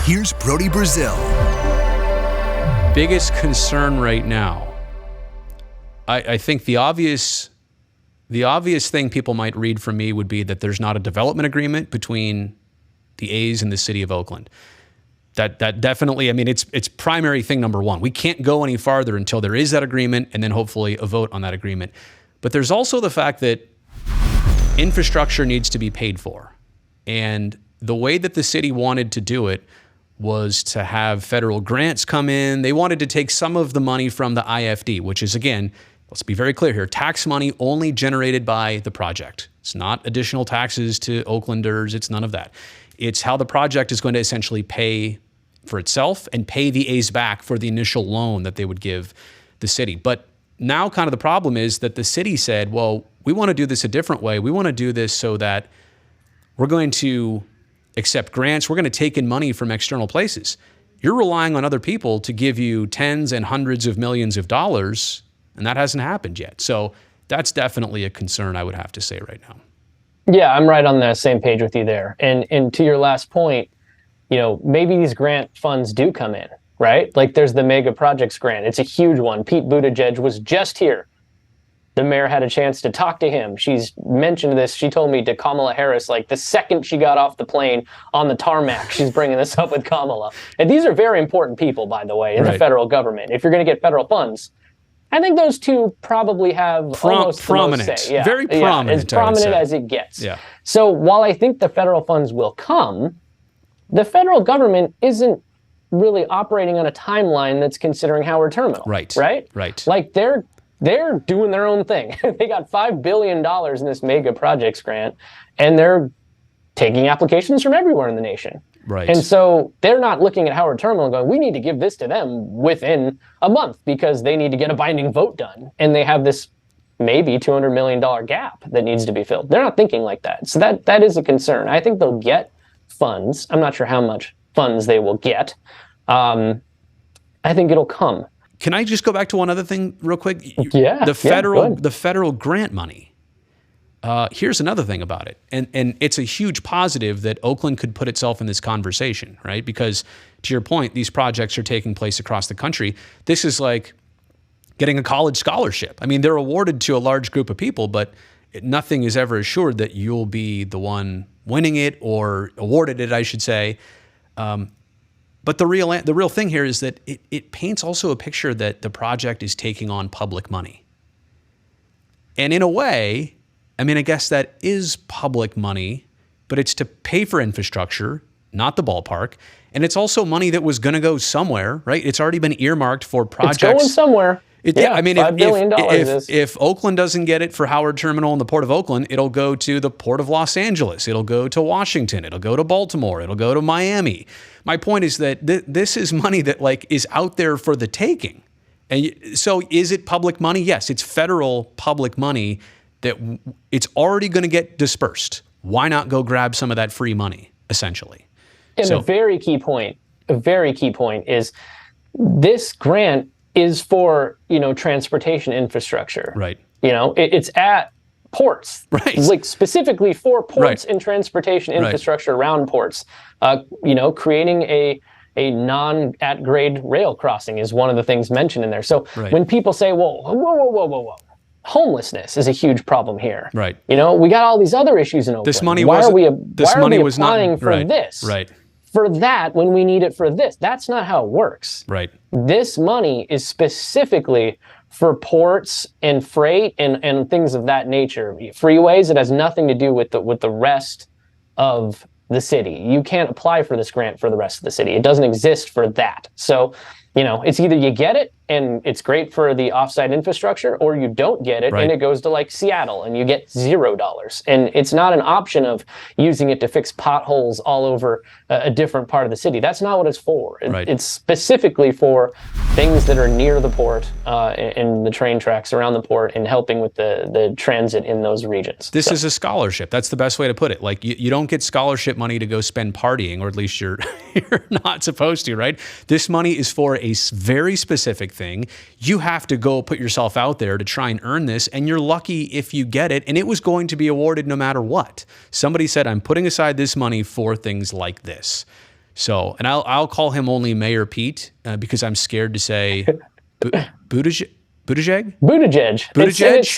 Here's Brody Brazil. Biggest concern right now, I think the obvious thing people might read from me would be that there's not a development agreement between the A's and the city of Oakland. That definitely, I mean, it's primary thing number one. We can't go any farther until there is that agreement and then hopefully a vote on that agreement. But there's also the fact that infrastructure needs to be paid for. And the way that the city wanted to do it was to have federal grants come in. They wanted to take some of the money from the IFD, which is, again, let's be very clear here, tax money only generated by the project. It's not additional taxes to Oaklanders. It's none of that. It's how the project is going to essentially pay for itself and pay the A's back for the initial loan that they would give the city. But now kind of the problem is that the city said, well, we want to do this a different way. We want to do this so that we're going to accept grants. We're going to take in money from external places. You're relying on other people to give you tens and hundreds of millions of dollars, and that hasn't happened yet. So that's definitely a concern, I would have to say right now. Yeah, I'm right on the same page with you there. And to your last point, maybe these grant funds do come in, right? Like there's the mega projects grant. It's a huge one. Pete Buttigieg was just here. The mayor had a chance to talk to him. She's mentioned this. She told me to Kamala Harris, like the second she got off the plane on the tarmac, she's bringing this up with Kamala. And these are very important people, by the way, in the federal government. If you're going to get federal funds, I think those two probably have almost prominent, the most say. Yeah. Very prominent, as prominent as it gets. Yeah. So while I think the federal funds will come, the federal government isn't really operating on a timeline that's considering Howard Terminal. Right. Like they're doing their own thing. They got $5 billion in this mega projects grant, and they're taking applications from everywhere in the nation. Right. And so they're not looking at Howard Terminal and going, we need to give this to them within a month because they need to get a binding vote done. And they have this maybe $200 million gap that needs to be filled. They're not thinking like that. So that is a concern. I think they'll get funds. I'm not sure how much funds they will get. I think it'll come. Can I just go back to one other thing real quick? Yeah. The federal grant money. Here's another thing about it. And it's a huge positive that Oakland could put itself in this conversation, right? Because to your point, these projects are taking place across the country. This is like getting a college scholarship. I mean, they're awarded to a large group of people, but nothing is ever assured that you'll be the one winning it or awarded it, I should say. But the real thing here is that it paints also a picture that the project is taking on public money. And in a way, I mean, I guess that is public money, but it's to pay for infrastructure, not the ballpark. And it's also money that was going to go somewhere, right? It's already been earmarked for projects. It's going somewhere. I mean, $5 billion if Oakland doesn't get it for Howard Terminal and the Port of Oakland, it'll go to the Port of Los Angeles. It'll go to Washington. It'll go to Baltimore. It'll go to Miami. My point is that this is money that is out there for the taking. And so is it public money? Yes, it's federal public money that it's already going to get dispersed. Why not go grab some of that free money, essentially? And a very key point is this grant is for, transportation infrastructure. Right. It's at ports. Right. Like specifically for ports and transportation infrastructure around ports. Creating a non-at-grade rail crossing is one of the things mentioned in there. So when people say, whoa. Homelessness is a huge problem here. Right. We got all these other issues in Oakland. This money why are we was applying not for this? Right. For that when we need it for this. That's not how it works. Right. This money is specifically for ports and freight and things of that nature. Freeways, it has nothing to do with the rest of the city. You can't apply for this grant for the rest of the city. It doesn't exist for that. So, it's either you get it and it's great for the offsite infrastructure, or you don't get it and it goes to Seattle and you get $0. And it's not an option of using it to fix potholes all over a different part of the city. That's not what it's for. It's specifically for things that are near the port and the train tracks around the port and helping with the transit in those regions. This is a scholarship. That's the best way to put it. You don't get scholarship money to go spend partying, or at least you're not supposed to, right? This money is for a very specific thing. You have to go put yourself out there to try and earn this, and you're lucky if you get it, and it was going to be awarded no matter what. Somebody said, I'm putting aside this money for things like this. So, and I'll call him only Mayor Pete because I'm scared to say Buttigieg. Buttigieg? Buttigieg. Buttigieg? It's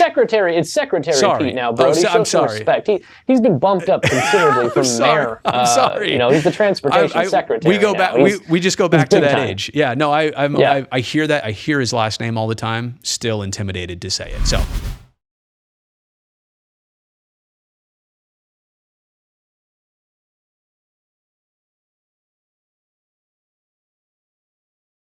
Secretary Sorry. Pete now, Brody. I'm Show some sorry. respect. He's been bumped up considerably from mayor. I'm sorry. You know, he's the transportation secretary. We go back. We just go back to that age. Yeah. No, I hear that. I hear his last name all the time. Still intimidated to say it. So.